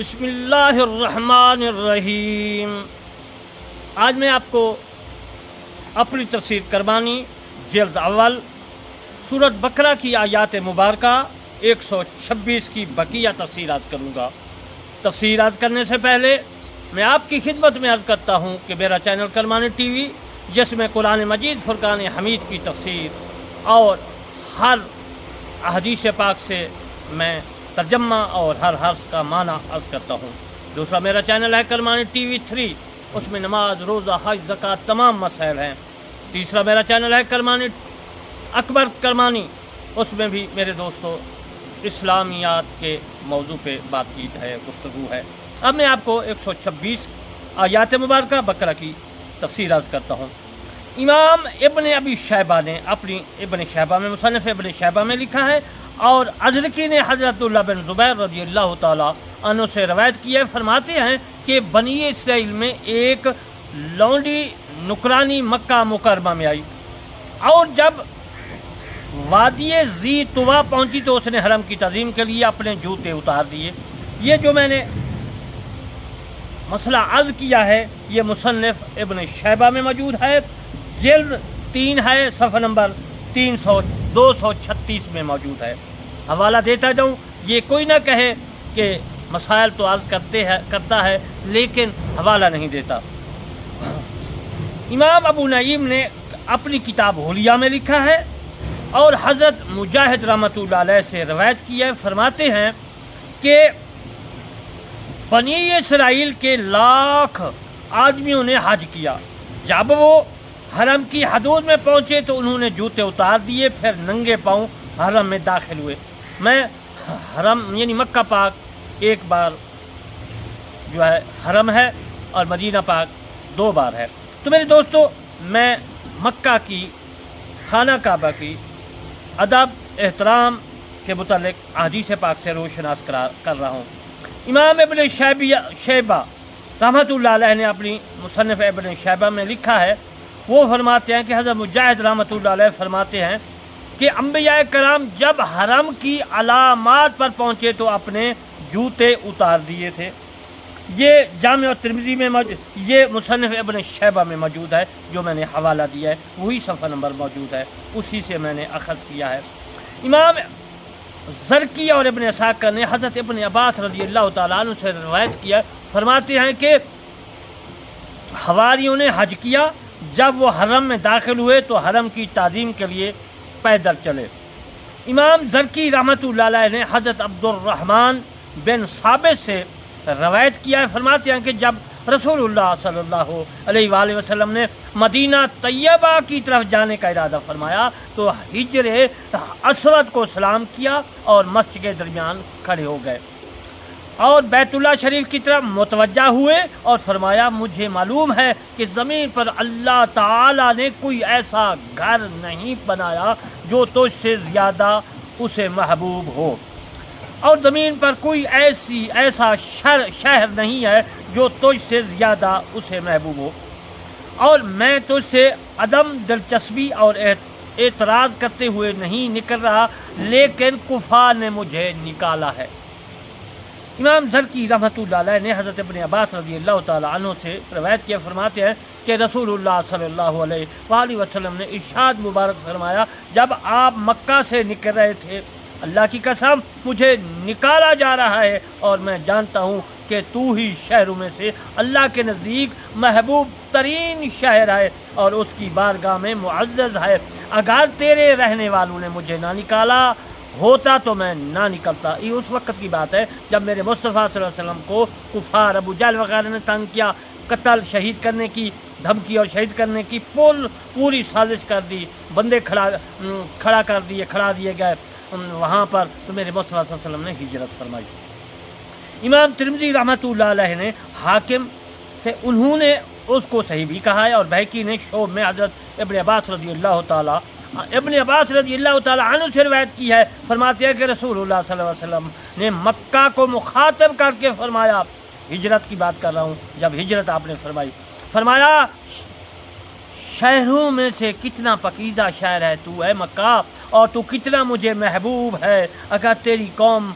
بسم اللہ الرحمن الرحیم۔ آج میں آپ کو اپنی تفسیر کربانی جلد اول سورۃ بقرہ کی آیات مبارکہ 126 کی بقیہ تفسیرات کروں گا۔ تفسیرات کرنے سے پہلے میں آپ کی خدمت میں عرض کرتا ہوں کہ میرا چینل کربانی ٹی وی، جس میں قرآن مجید فرقان حمید کی تفسیر اور ہر احادیث پاک سے میں ترجمہ اور ہر حرف کا معنی عرض کرتا ہوں۔ دوسرا میرا چینل ہے کربانی ٹی وی 3، اس میں نماز، روزہ، حج، زکوٰۃ تمام مسائل ہیں۔ تیسرا میرا چینل ہے کربانی اکبر کربانی، اس میں بھی میرے دوستوں اسلامیات کے موضوع پہ بات چیت ہے، گفتگو ہے۔ اب میں آپ کو 126 آیات مبارکہ بقرہ کی تفسیر عرض کرتا ہوں۔ امام ابن ابی شیبہ نے اپنی ابن شیبہ میں مصنف ابن شیبہ میں لکھا ہے، اور ازرقی نے حضرت اللہ بن زبیر رضی اللہ تعالی عنہ سے روایت کی ہے، فرماتے ہیں کہ بنی اسرائیل میں ایک لونڈی نکرانی مکہ مکرمہ میں آئی، اور جب وادی ذی طویٰ پہنچی تو اس نے حرم کی تعظیم کے لیے اپنے جوتے اتار دیے۔ یہ جو میں نے مسئلہ عرض کیا ہے یہ مصنف ابن شیبہ میں موجود ہے، جلد 3 ہے، صفحہ نمبر 236 میں موجود ہے۔ حوالہ دیتا جاؤں، یہ کوئی نہ کہے کہ مسائل تو عرض کرتا ہے لیکن حوالہ نہیں دیتا۔ امام ابو نعیم نے اپنی کتاب حلیہ میں لکھا ہے، اور حضرت مجاہد رحمۃ اللہ علیہ سے روایت کی ہے، فرماتے ہیں کہ بنی اسرائیل کے لاکھ آدمیوں نے حج کیا، جب وہ حرم کی حدود میں پہنچے تو انہوں نے جوتے اتار دیے، پھر ننگے پاؤں حرم میں داخل ہوئے۔ میں حرم یعنی مکہ پاک ایک بار جو ہے حرم ہے، اور مدینہ پاک 2 بار ہے۔ تو میرے دوستو، میں مکہ کی خانہ کعبہ کی ادب احترام کے متعلق احادیث پاک سے روشناس کر رہا ہوں۔ امام ابن شیبہ رحمۃ اللہ علیہ نے اپنی مصنف ابن شیبہ میں لکھا ہے، وہ فرماتے ہیں کہ حضرت مجاہد رحمۃ اللہ علیہ فرماتے ہیں کہ انبیاء کرام جب حرم کی علامات پر پہنچے تو اپنے جوتے اتار دیے تھے۔ یہ جامع ترمذی میں یہ مصنف ابن شیبہ میں موجود ہے، جو میں نے حوالہ دیا ہے وہی صفحہ نمبر موجود ہے، اسی سے میں نے اخذ کیا ہے۔ امام زرقی اور ابن اسحاق نے حضرت ابن عباس رضی اللہ تعالیٰ عنہ سے روایت کیا، فرماتے ہیں کہ حواریوں نے حج کیا، جب وہ حرم میں داخل ہوئے تو حرم کی تعظیم کے لیے پیدل چلے۔ امام زرقی رحمۃ اللہ علیہ نے حضرت عبد الرحمن بن ثابت سے روایت کیا ہے، فرماتے ہیں کہ جب رسول اللہ صلی اللہ علیہ وآلہ وسلم نے مدینہ طیبہ کی طرف جانے کا ارادہ فرمایا تو حجر اسود کو سلام کیا اور مسجد کے درمیان کھڑے ہو گئے، اور بیت اللہ شریف کی طرف متوجہ ہوئے اور فرمایا مجھے معلوم ہے کہ زمین پر اللہ تعالی نے کوئی ایسا گھر نہیں بنایا جو تجھ سے زیادہ اسے محبوب ہو، اور زمین پر کوئی ایسا شہر نہیں ہے جو تجھ سے زیادہ اسے محبوب ہو، اور میں تجھ سے عدم دلچسپی اور اعتراض کرتے ہوئے نہیں نکل رہا، لیکن کفار نے مجھے نکالا ہے۔ امام زرقی رحمۃ اللہ علیہ نے حضرت ابن عباس رضی اللہ تعالیٰ عنہ سے روایت کیا، فرماتے ہیں کہ رسول اللہ صلی اللہ علیہ وآلہ وسلم نے ارشاد مبارک فرمایا، جب آپ مکہ سے نکل رہے تھے، اللہ کی قسم مجھے نکالا جا رہا ہے، اور میں جانتا ہوں کہ تو ہی شہروں میں سے اللہ کے نزدیک محبوب ترین شہر ہے اور اس کی بارگاہ میں معزز ہے۔ اگر تیرے رہنے والوں نے مجھے نہ نکالا ہوتا تو میں نہ نکلتا۔ یہ اس وقت کی بات ہے جب میرے مصطفیٰ صلی اللہ علیہ وسلم کو کفار ابو جہل وغیرہ نے تنگ کیا، قتل شہید کرنے کی دھمکی اور شہید کرنے کی پوری سازش کر دی، بندے کھڑا دیے گئے وہاں پر، تو میرے مصطفیٰ صلی اللہ علیہ وسلم نے ہجرت فرمائی۔ امام ترمذی رحمۃ اللہ علیہ نے حاکم سے انہوں نے اس کو صحیح بھی کہا ہے، اور بہقی نے شعب میں حضرت ابن عباس رضی اللہ تعالیٰ عنہ سے روایت کی ہے، فرماتے ہیں کہ رسول اللہ صلی اللہ علیہ وسلم نے مکہ کو مخاطب کر کے فرمایا، ہجرت کی بات کر رہا ہوں، جب ہجرت آپ نے فرمایا شہروں میں سے کتنا پاکیزہ شہر ہے تو اے مکہ، اور تو کتنا مجھے محبوب ہے، اگر تیری قوم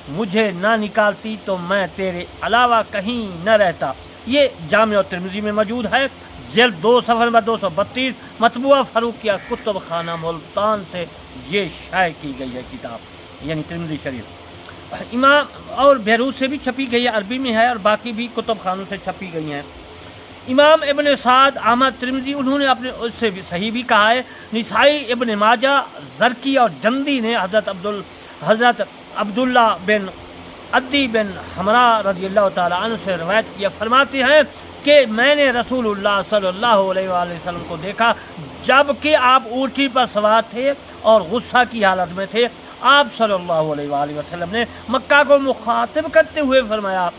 مجھے نہ نکالتی تو میں تیرے علاوہ کہیں نہ رہتا۔ یہ جامع ترمذی میں موجود ہے، جلد 2 صفحہ نمبر 232، مطبوعہ فروخیہ کتب خانہ ملتان سے یہ شائع کی گئی ہے کتاب، یعنی ترمذی شریف۔ امام اور بیروت سے بھی چھپی گئی ہے، عربی میں ہے، اور باقی بھی کتب خانوں سے چھپی گئی ہیں۔ امام ابن سعد، احمد، ترمذی انہوں نے اپنے اس سے بھی صحیح بھی کہا ہے۔ نسائی، ابن ماجہ، زرکی اور جندی نے حضرت عبداللہ بن عدی بن حمراء رضی اللہ تعالیٰ عنہ سے روایت کیا، فرماتے ہیں کہ میں نے رسول اللہ صلی اللہ علیہ وآلہ وسلم کو دیکھا جب کہ آپ اونٹی پر سوار تھے اور غصہ کی حالت میں تھے۔ آپ صلی اللہ علیہ وآلہ وسلم نے مکہ کو مخاطب کرتے ہوئے فرمایا،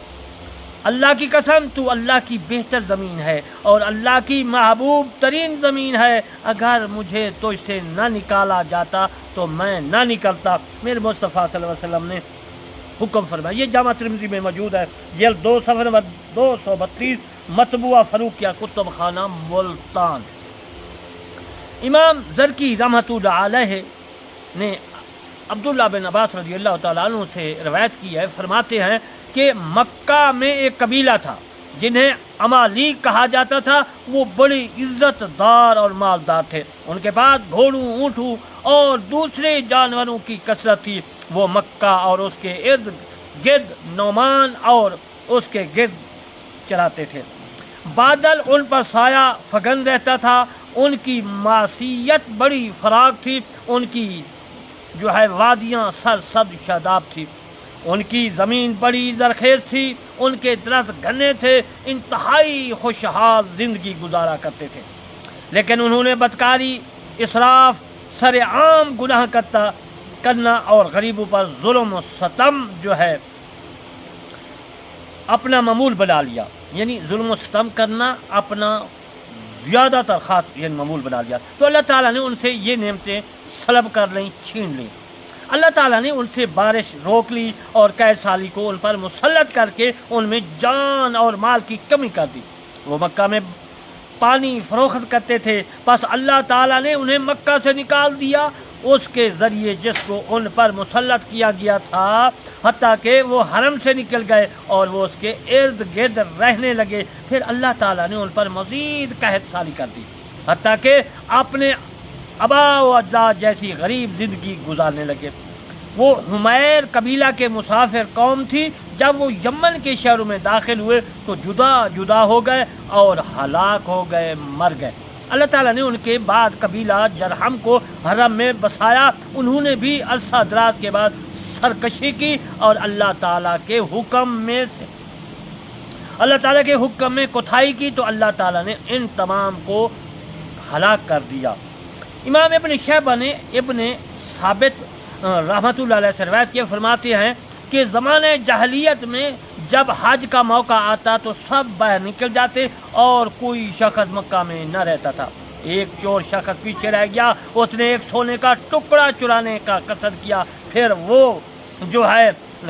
اللہ کی قسم تو اللہ کی بہتر زمین ہے اور اللہ کی محبوب ترین زمین ہے، اگر مجھے تو اس سے نہ نکالا جاتا تو میں نہ نکلتا۔ میرے مصطفیٰ صلی اللہ علیہ وسلم نے حکم فرمایا۔ یہ جامع ترمذی میں موجود ہے، جلد 2 صفحہ نمبر 232، مطبوعہ فروخیہ کتب خانہ ملتان۔ امام زرکی رحمۃ اللہ علیہ نے عبداللہ بن عباس رضی اللہ تعالیٰ عنہ سے روایت کی ہے، فرماتے ہیں کہ مکہ میں ایک قبیلہ تھا جنہیں امالیق کہا جاتا تھا، وہ بڑی عزت دار اور مالدار تھے، ان کے پاس گھوڑوں، اونٹوں اور دوسرے جانوروں کی کثرت تھی۔ وہ مکہ اور اس کے ارد گرد نعمان اور اس کے گرد چلاتے تھے، بادل ان پر سایہ فگن رہتا تھا، ان کی معصیت بڑی فراخ تھی، ان کی وادیاں سرسبز شاداب تھی، ان کی زمین بڑی زرخیز تھی، ان کے درخت گھنے تھے، انتہائی خوشحال زندگی گزارا کرتے تھے، لیکن انہوں نے بدکاری، اسراف، سر عام گناہ کرنا اور غریبوں پر ظلم و ستم اپنا معمول بنا لیا، یعنی ظلم و ستم کرنا اپنا زیادہ تر خاص معمول بنا لیا۔ تو اللہ تعالیٰ نے ان سے یہ نعمتیں سلب کر لیں، چھین لیں۔ اللہ تعالیٰ نے ان سے بارش روک لی اور قید سالی کو ان پر مسلط کر کے ان میں جان اور مال کی کمی کر دی۔ وہ مکہ میں پانی فروخت کرتے تھے، پس اللہ تعالیٰ نے انہیں مکہ سے نکال دیا، اس کے ذریعے جس کو ان پر مسلط کیا گیا تھا، حتیٰ کہ وہ حرم سے نکل گئے اور وہ اس کے ارد گرد رہنے لگے۔ پھر اللہ تعالیٰ نے ان پر مزید قحط سالی کر دی، حتیٰ کہ اپنے آباء و اجداد جیسی غریب زندگی گزارنے لگے۔ وہ حمیر قبیلہ کے مسافر قوم تھی، جب وہ یمن کے شہروں میں داخل ہوئے تو جدا جدا ہو گئے اور ہلاک ہو گئے، مر گئے۔ اللہ تعالیٰ نے ان کے بعد قبیلہ جرہم کو حرم میں بسایا، انہوں نے بھی عرصہ دراز کے بعد سرکشی کی اور اللہ تعالیٰ کے حکم میں کوتاہی کی، تو اللہ تعالیٰ نے ان تمام کو ہلاک کر دیا۔ امام ابن شیبہ نے ابن ثابت رحمۃ اللہ علیہ سے روایت کیا، فرماتے ہیں کہ زمانے جاہلیت میں جب حج کا موقع آتا تو سب باہر نکل جاتے اور کوئی شخص مکہ میں نہ رہتا تھا۔ ایک چور شخص پیچھے رہ گیا، اس نے ایک سونے کا ٹکڑا چرانے کا قصد کیا، پھر وہ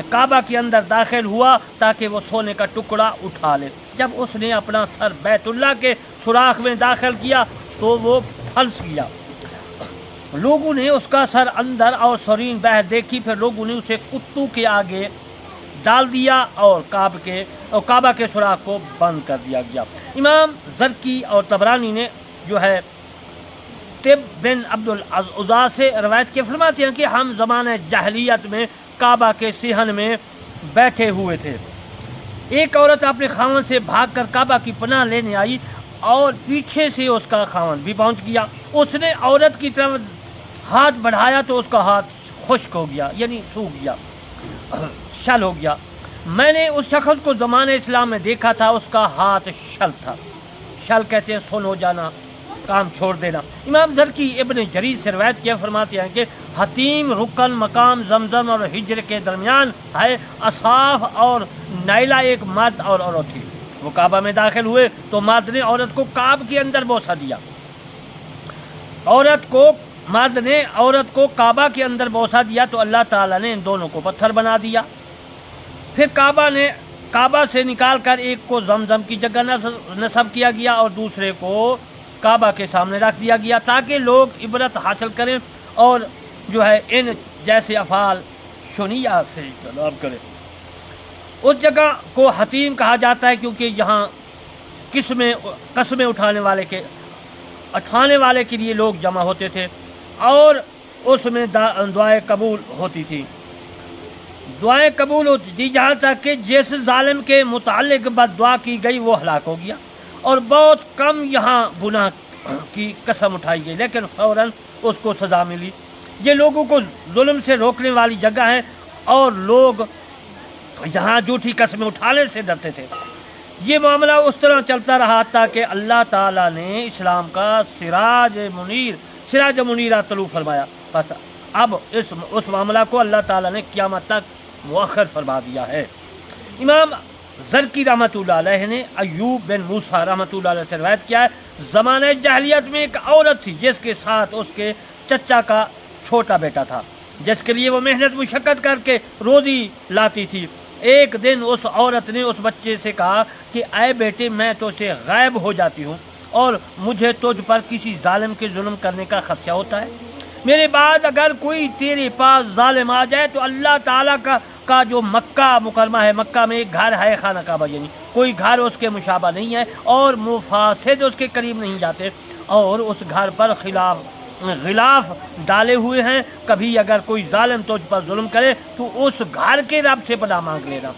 کعبہ کے اندر داخل ہوا تاکہ وہ سونے کا ٹکڑا اٹھا لے۔ جب اس نے اپنا سر بیت اللہ کے سوراخ میں داخل کیا تو وہ پھنس گیا۔ لوگوں نے اس کا سر اندر اور سرین باہر دیکھی، پھر لوگوں نے اسے کتوں کے آگے ڈال دیا اور کعبہ کے سوراخ کو بند کر دیا گیا۔ امام زرکی اور طبرانی نے طب بن عبد العزا سے روایت کے فرماتے ہیں کہ ہم زمانہ جاہلیت میں کعبہ کے صحن میں بیٹھے ہوئے تھے، ایک عورت اپنے خاوند سے بھاگ کر کعبہ کی پناہ لینے آئی اور پیچھے سے اس کا خاوند بھی پہنچ گیا۔ اس نے عورت کی طرف ہاتھ بڑھایا تو اس کا ہاتھ خشک ہو گیا، یعنی سوکھ گیا، شل ہو گیا۔ میں نے اس شخص کو زمانہ اسلام میں دیکھا تھا، اس کا ہاتھ شل تھا۔ شل کہتے ہیں سن ہو جانا، کام چھوڑ دینا۔ امام زرکی ابن جریر سے روایت کیا، فرماتے ہیں کہ حتیم رکن مقام زمزم اور ہجر کے درمیان ہے، اصاف اور نائلہ ایک مرد اور عورت تھی۔ وہ کعبہ میں داخل ہوئے تو مرد نے عورت کو کعبہ کے اندر بوسہ دیا، مرد نے عورت کو کعبہ کے اندر بوسہ دیا تو اللہ تعالیٰ نے ان دونوں کو پتھر بنا دیا۔ پھر کعبہ سے نکال کر ایک کو زمزم کی جگہ نصب کیا گیا اور دوسرے کو کعبہ کے سامنے رکھ دیا گیا تاکہ لوگ عبرت حاصل کریں اور ان جیسے افعال شنیہ سے اجتناب کرے۔ اس جگہ کو حتیم کہا جاتا ہے کیونکہ یہاں قسمیں اٹھانے والے کے لیے لوگ جمع ہوتے تھے اور اس میں دعائیں قبول ہوتی تھی، جہاں تک کہ جس ظالم کے متعلق بد دعا کی گئی وہ ہلاک ہو گیا، اور بہت کم یہاں گناہ کی قسم اٹھائی گئی لیکن فوراً اس کو سزا ملی۔ یہ لوگوں کو ظلم سے روکنے والی جگہ ہے اور لوگ یہاں جھوٹی قسمیں اٹھانے سے ڈرتے تھے۔ یہ معاملہ اس طرح چلتا رہا تاکہ اللہ تعالیٰ نے اسلام کا سراج منیرہ طلوع فرمایا، بس اب اس معاملہ کو اللہ تعالیٰ نے قیامت تک مؤخر فرما دیا ہے۔ امام زرکی رحمۃ اللہ علیہ نے ایوب بن موسیٰ رحمۃ اللہ علیہ سے روایت کیا ہے، زمانہ جاہلیت میں ایک عورت تھی جس کے ساتھ اس کے چچا کا چھوٹا بیٹا تھا جس کے لیے وہ محنت مشقت کر کے روزی لاتی تھی۔ ایک دن اس عورت نے اس بچے سے کہا کہ اے بیٹے، میں تو سے غائب ہو جاتی ہوں اور مجھے تجھ پر کسی ظالم کے ظلم کرنے کا خدشہ ہوتا ہے، میرے بعد اگر کوئی تیرے پاس ظالم آ جائے تو اللہ تعالیٰ کا جو مکہ مکرمہ ہے، مکہ میں ایک گھر ہے خانہ کعبہ، یعنی کوئی گھر اس کے مشابہ نہیں ہے اور مفاسد اس کے قریب نہیں جاتے، اور اس گھر پر غلاف ڈالے ہوئے ہیں، کبھی اگر کوئی ظالم تجھ پر ظلم کرے تو اس گھر کے رب سے پناہ مانگ لینا،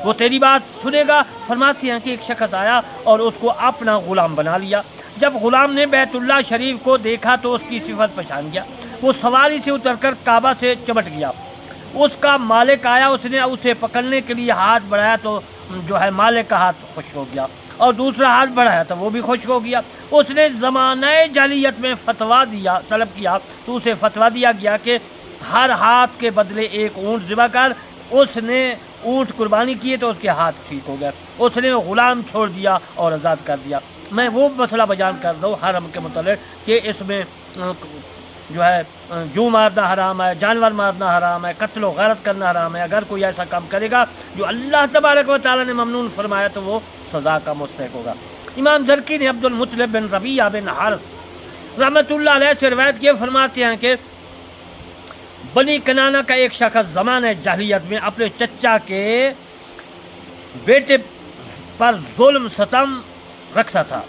وہ تیری بات سنے گا۔ فرماتے ہیں کہ ایک شخص آیا اور اس کو اپنا غلام بنا لیا۔ جب غلام نے بیت اللہ شریف کو دیکھا تو اس کی صفت پہچان گیا، وہ سواری سے اتر کر کعبہ سے چمٹ گیا۔ اس کا مالک آیا، اس نے اسے پکڑنے کے لیے ہاتھ بڑھایا تو جو ہے مالک کا ہاتھ خوش ہو گیا، اور دوسرا ہاتھ بڑھایا تو وہ بھی خوش ہو گیا۔ اس نے زمانہ جاہلیت میں طلب کیا تو اسے فتویٰ دیا گیا کہ ہر ہاتھ کے بدلے ایک اونٹ ذبح کر۔ اس نے اونٹ قربانی کیے تو اس کے ہاتھ ٹھیک ہو گئے، اس نے غلام چھوڑ دیا اور آزاد کر دیا۔ میں وہ مسئلہ بیان کر رہا ہوں حرم کے متعلق کہ اس میں جو ہے جو مارنا حرام ہے، جانور مارنا حرام ہے، قتل و غارت کرنا حرام ہے۔ اگر کوئی ایسا کام کرے گا جو اللہ تبارک و تعالیٰ نے ممنون فرمایا تو وہ سزا کا مستحق ہوگا۔ امام زرکی نے عبد المطلب بن ربیعہ بن حارث رحمۃ اللہ علیہ سے روایت کیے، فرماتے ہیں کہ بنی کنانہ کا ایک شخص زمانہ جاہلیت میں اپنے چچا کے بیٹے پر ظلم ستم رکھتا تھا۔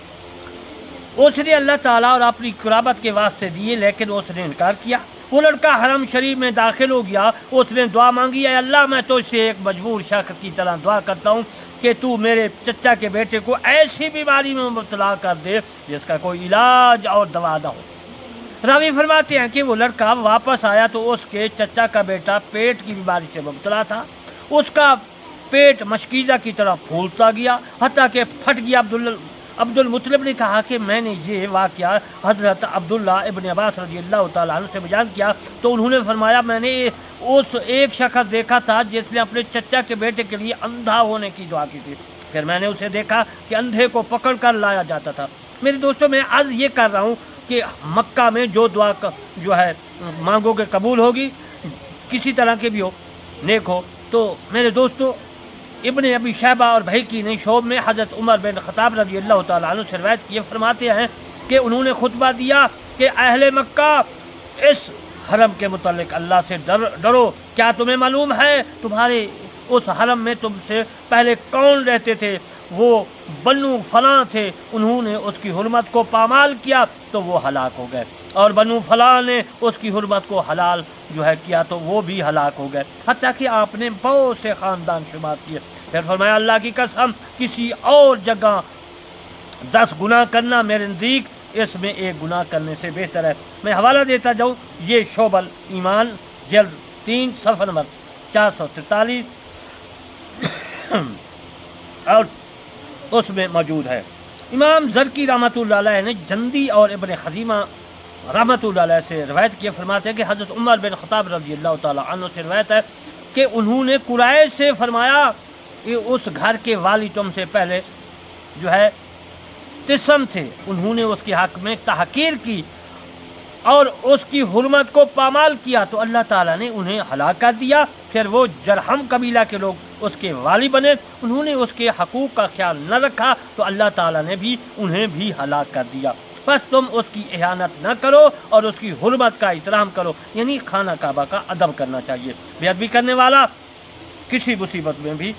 اس نے اللہ تعالیٰ اور اپنی قرابت کے واسطے دیے لیکن اس نے انکار کیا۔ وہ لڑکا حرم شریف میں داخل ہو گیا، اس نے دعا مانگی، اے اللہ میں تو اس سے ایک مجبور شخص کی طرح دعا کرتا ہوں کہ تو میرے چچا کے بیٹے کو ایسی بیماری میں مبتلا کر دے جس کا کوئی علاج اور دوا نہ ہو۔ راوی فرماتے ہیں کہ وہ لڑکا واپس آیا تو اس کے چچا کا بیٹا پیٹ کی بیماری سے مبتلا تھا، اس کا پیٹ مشکیزہ کی طرح پھولتا گیا حتیٰ کہ پھٹ گیا۔ عبد المطلب نے کہا کہ میں نے یہ واقعہ حضرت عبداللہ ابن عباس رضی اللہ تعالیٰ عنہ سے بیان کیا تو انہوں نے فرمایا میں نے اس ایک شخص دیکھا تھا جس نے اپنے چچا کے بیٹے کے لیے اندھا ہونے کی دعا کی تھی، پھر میں نے اسے دیکھا کہ اندھے کو پکڑ کر لایا جاتا تھا۔ میرے دوستوں میں عرض یہ کر رہا ہوں کہ مکہ میں جو دعا جو ہے مانگو گے قبول ہوگی، کسی طرح کے بھی ہو، نیک ہو۔ تو میرے دوستو ابن ابی شیبہ اور بہیقی نے شعب میں حضرت عمر بن خطاب رضی اللہ تعالیٰ عنہ سے روایت کیے، فرماتے ہیں کہ انہوں نے خطبہ دیا کہ اہل مکہ اس حرم کے متعلق اللہ سے ڈرو، کیا تمہیں معلوم ہے تمہارے اس حرم میں تم سے پہلے کون رہتے تھے؟ وہ بنو فلاں تھے، انہوں نے اس کی حرمت کو پامال کیا تو وہ ہلاک ہو گئے، اور بنو فلاں نے اس کی حرمت کو حلال جو ہے کیا تو وہ بھی ہلاک ہو گئے، حتیٰ کہ آپ نے بہت سے خاندان شمار کیے۔ پھر فرمایا اللہ کی قسم کسی اور جگہ 10 گناہ کرنا میرے نزدیک اس میں ایک گناہ کرنے سے بہتر ہے۔ میں حوالہ دیتا جاؤں، یہ شعب الایمان جلد 3 صفحہ نمبر 443 اور اس میں موجود ہے۔ امام زرکی رحمۃ اللہ علیہ نے جندی اور ابن خزیمہ رحمۃ اللہ علیہ سے روایت کیے، فرماتے ہیں کہ حضرت عمر بن خطاب رضی اللہ تعالیٰ عنہ سے روایت ہے کہ انہوں نے قریش سے فرمایا کہ اس گھر کے والی تم سے پہلے جو ہے تسم تھے، انہوں نے اس کے حق میں تحقیر کی اور اس کی حرمت کو پامال کیا تو اللہ تعالیٰ نے انہیں ہلاک کر دیا۔ پھر وہ جرحم قبیلہ کے لوگ اس کے والی بنے، انہوں نے اس کے حقوق کا خیال نہ رکھا تو اللہ تعالیٰ نے بھی انہیں بھی ہلاک کر دیا۔ بس تم اس کی احانت نہ کرو اور اس کی حرمت کا احترام کرو، یعنی خانہ کعبہ کا ادب کرنا چاہیے۔ بے ادبی کرنے والا کسی مصیبت میں بھی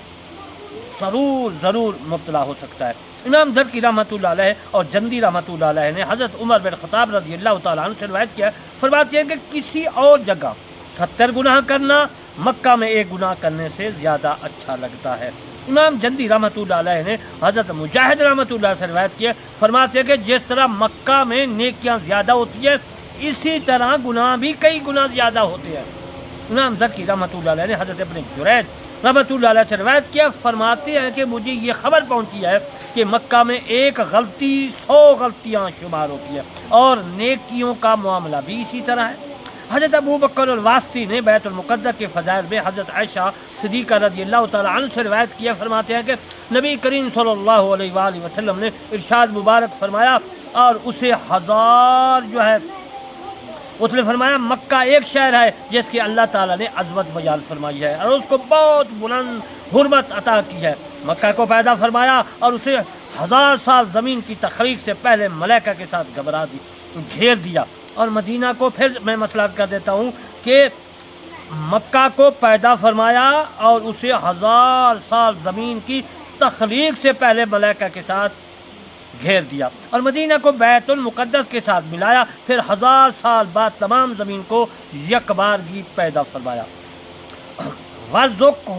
ضرور مبتلا ہو سکتا ہے۔ امام زرکی رحمۃ اللہ علیہ اور جندی رحمۃ اللہ علیہ نے حضرت عمر بن خطاب رضی اللہ تعالیٰ عنہ سے روایت کیا، فرماتے ہیں کہ کسی اور جگہ 70 گناہ کرنا مکہ میں 1 گناہ کرنے سے زیادہ اچھا لگتا ہے۔ امام جندی رحمۃ اللہ علیہ نے حضرت مجاہد رحمۃ اللہ سے روایت کیا، فرماتے ہیں کہ جس طرح مکہ میں نیکیاں زیادہ ہوتی ہیں اسی طرح گناہ بھی کئی گنا زیادہ ہوتے ہیں۔ امام زرکی رحمۃ اللہ علیہ نے حضرت ابن جریج رحمۃ اللہ علیہ سے روایت کیا، فرماتے ہیں کہ مجھے یہ خبر پہنچی ہے کہ مکہ میں 1 غلطی 100 غلطیاں شمار ہوتی ہیں اور نیکیوں کا معاملہ بھی اسی طرح ہے۔ حضرت ابو بکر الواسطی نے بیت المقدس کے فضائل میں حضرت عائشہ صدیقہ رضی اللہ تعالیٰ عنہ سے روایت کیا، فرماتے ہیں کہ نبی کریم صلی اللہ علیہ وآلہ وسلم نے ارشاد مبارک فرمایا اور اسے اس نے فرمایا مکہ ایک شہر ہے جس کی اللہ تعالیٰ نے عظمت بیان فرمائی ہے اور اس کو بہت بلند حرمت عطا کی ہے۔ مکہ کو پیدا فرمایا اور اسے 1000 سال زمین کی تخلیق سے پہلے ملائکہ کے ساتھ گھیر دیا، اور مدینہ کو پھر میں مصلحت کر دیتا ہوں کہ مکہ کو پیدا فرمایا اور اسے 1000 سال زمین کی تخلیق سے پہلے ملائکہ کے ساتھ گھیر دیا، اور مدینہ کو بیت المقدس کے ساتھ ملایا، پھر 1000 سال بعد تمام زمین کو یکبارگی پیدا فرمایا۔ وَارْزُقْ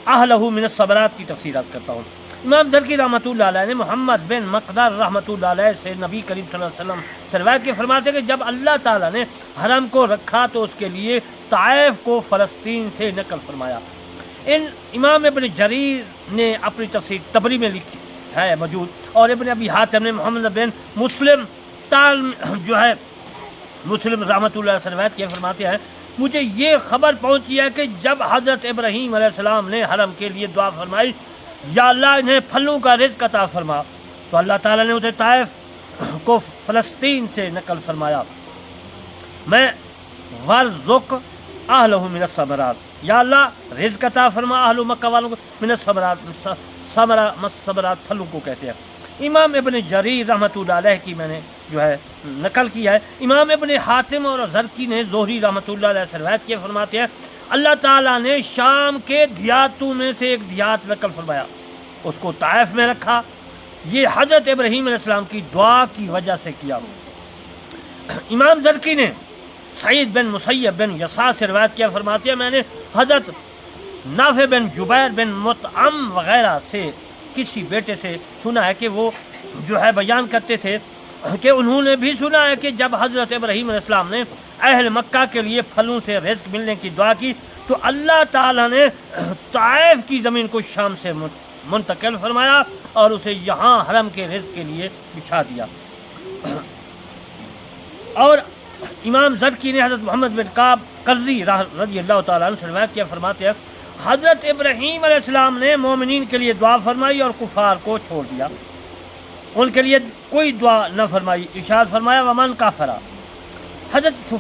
أَهْلَهُ من الصبرات کی تفسیرات کرتا ہوں۔ امام زرکی رحمۃ اللہ علیہ نے محمد بن مقدار رحمۃ اللہ علیہ سے نبی کریم صلی اللہ علیہ وسلم سے روایت کے فرماتے کہ جب اللہ تعالیٰ نے حرم کو رکھا تو اس کے لیے طائف کو فلسطین سے نقل فرمایا۔ امام ابن جریر نے اپنی تفسیر طبری میں لکھی ہے موجود، اور ابن ابی حاتم نے محمد بن مسلم مسلم رحمۃ اللہ سے روایت کیا، فرماتے ہیں مجھے یہ خبر پہنچی ہے کہ جب حضرت ابراہیم علیہ السلام نے حرم کے لیے دعا فرمائی یا اللہ انہیں پھلوں کا رزق عطا فرما، تو اللہ تعالیٰ نے اسے طائف کو فلسطین سے نقل فرمایا۔ میں وَارْزُقْ أَهْلَهُ مِنَ الصَّبْرَاتِ، یا اللہ رزق عطا فرما اہل مکہ والوں کو، من الصبرات، صبرات پھلوں کو کہتے ہیں۔ امام ابن جریر رحمۃ اللہ علیہ کی میں نے نقل کی ہے۔ امام ابن حاتم اور زرکی نے زہری رحمۃ اللہ علیہ سے روایت کیا، فرماتے ہیں اللہ تعالیٰ نے شام کے دیہاتوں میں سے ایک دیہات نقل فرمایا، اس کو طائف میں رکھا، یہ حضرت ابراہیم علیہ السلام کی دعا کی وجہ سے کیا۔ امام زرکی نے سعید بن مسیب بن یسار سے روایت کیا، فرماتے ہیں میں نے حضرت نافع بن جبیر بن مطعم وغیرہ سے کسی بیٹے سے سنا ہے کہ وہ بیان کرتے تھے کہ انہوں نے بھی سنا ہے کہ جب حضرت ابراہیم علیہ السلام نے اہل مکہ کے لیے پھلوں سے رزق ملنے کی دعا کی تو اللہ تعالیٰ نے طائف کی زمین کو شام سے منتقل فرمایا اور اسے یہاں حرم کے رزق کے لیے بچھا دیا۔ اور امام زرکی نے حضرت محمد بن کعب قرظی رضی اللہ تعالیٰ عنہ سے روایت کیا، فرماتے ہیں حضرت ابراہیم علیہ السلام نے مومنین کے لیے دعا فرمائی اور کفار کو چھوڑ دیا، ان کے لیے کوئی دعا نہ فرمائی، ارشاد فرمایا ومن کافر۔ حضرت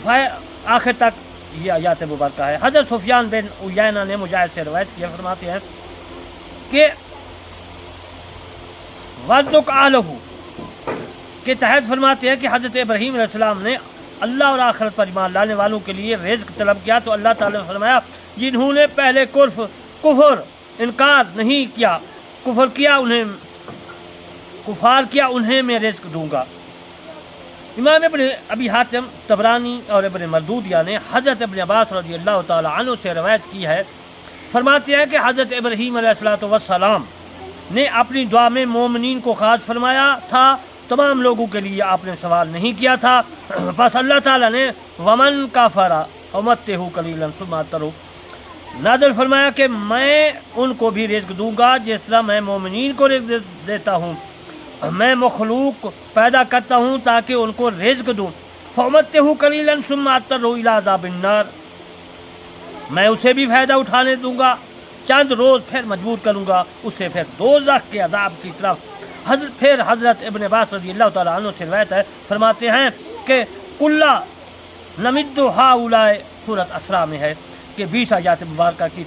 آخر تک یہ آیات مبارکہ ہے۔ حضرت سفیان بن عیینہ نے مجاہد سے روایت کیا، فرماتے ہیں کہ وَارْزُقْ أَهْلَهُ کے تحت فرماتے ہیں کہ حضرت ابراہیم علیہ السلام نے اللہ اور آخرت پر ایمان لانے والوں کے لیے رزق طلب کیا تو اللہ تعالیٰ نے فرمایا جنہوں نے پہلے کفر انکار نہیں کیا، کفار کیا انہیں میں رزق دوں گا۔ امام ابن ابی حاتم طبرانی اور ابن مردودیہ نے حضرت ابن عباس رضی اللہ تعالی عنہ سے روایت کی ہے، فرماتے ہیں کہ حضرت ابراہیم علیہ السلام نے اپنی دعا میں مومنین کو خاص فرمایا تھا، تمام لوگوں کے لیے آپ نے سوال نہیں کیا تھا، بس اللہ تعالیٰ نے ومن کافر امتہ قلیلا ثم اترو نازل فرمایا کہ میں ان کو بھی رزق دوں گا جس طرح میں مومنین کو رزق دیتا ہوں، میں مخلوق پیدا کرتا ہوں تاکہ ان کو رزق دوں، فامتہ قلیلا ثم اترو الی عذاب النار، میں اسے بھی فائدہ اٹھانے دوں گا، چند روز پھر مجبور کروں گا اسے پھر دوزخ کے عذاب کی طرف۔ پھر حضرت ابن عباس رضی اللہ تعالیٰ عنہ سے روایت ہے، فرماتے ہیں کہ کلا نمد ہؤلاء سورۃ اسراء میں ہے کہ 20 آیات مبارکہ کی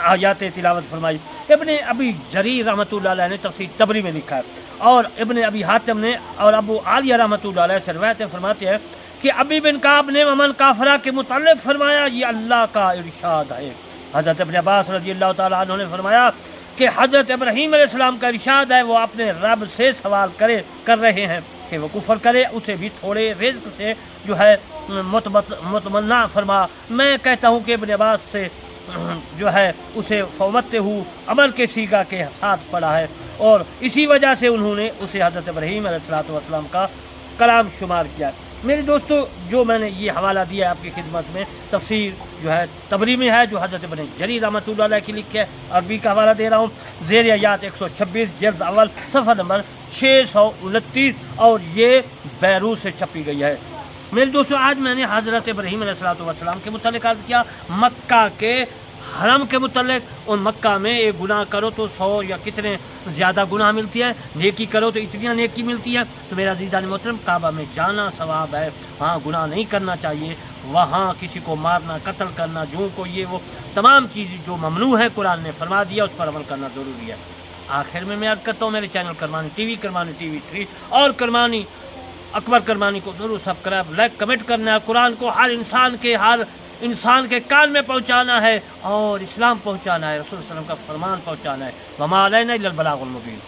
آیات تلاوت فرمائی۔ ابن ابی جریر رحمۃ اللہ علیہ نے تفسیر طبری میں لکھا ہے اور ابن ابی حاتم نے اور ابو عالیہ رحمۃ اللہ علیہ سے روایت فرماتے ہیں کہ ابی بن کعب نے ومن کافرہ کے متعلق فرمایا یہ اللہ کا ارشاد ہے۔ حضرت ابن عباس رضی اللہ تعالیٰ عنہ نے فرمایا کہ حضرت ابراہیم علیہ السلام کا ارشاد ہے، وہ اپنے رب سے سوال کر رہے ہیں کہ وہ کفر کرے، اسے بھی تھوڑے رزق سے جو ہے متمنا فرما۔ میں کہتا ہوں کہ ابن عباس سے جو ہے اسے فومت ہو امر کے سیگا کے ساتھ پڑھا ہے، اور اسی وجہ سے انہوں نے اسے حضرت ابراہیم علیہ السلام کا کلام شمار کیا۔ میرے دوستو، جو میں نے یہ حوالہ دیا ہے آپ کی خدمت میں، تفسیر جو ہے طبری میں ہے، جو حضرت ابن جریر رحمۃ اللہ علیہ کی لکھی ہے، عربی کا حوالہ دے رہا ہوں، زیر آیات 126 جلد اول صفحہ نمبر 629، اور یہ بیروت سے چھپی گئی ہے۔ میرے دوستو، آج میں نے حضرت ابراہیم علیہ السلام کے متعلق عرض کیا، مکہ کے حرم کے متعلق، اور مکہ میں ایک گناہ کرو تو 100 یا کتنے زیادہ گناہ ملتی ہے، نیکی کرو تو اتنی نیکی ملتی ہے۔ تو میرا عزیزان محترم، کعبہ میں جانا ثواب ہے، وہاں گناہ نہیں کرنا چاہیے، وہاں کسی کو مارنا، قتل کرنا، جو کو یہ وہ تمام چیزیں جو ممنوع ہے قرآن نے فرما دیا، اس پر عمل کرنا ضروری ہے۔ آخر میں عرض کرتا ہوں، میرے چینل کرمانی ٹی وی 3 اور کرمانی اکبر کرمانی کو ضرور سبسکرائب، لائک، کمنٹ کرنا ہے۔ قرآن کو ہر انسان کے کان میں پہنچانا ہے، اور اسلام پہنچانا ہے، رسول صلی اللہ علیہ وسلم کا فرمان پہنچانا ہے۔ وما علینا الا البلاغ المبین۔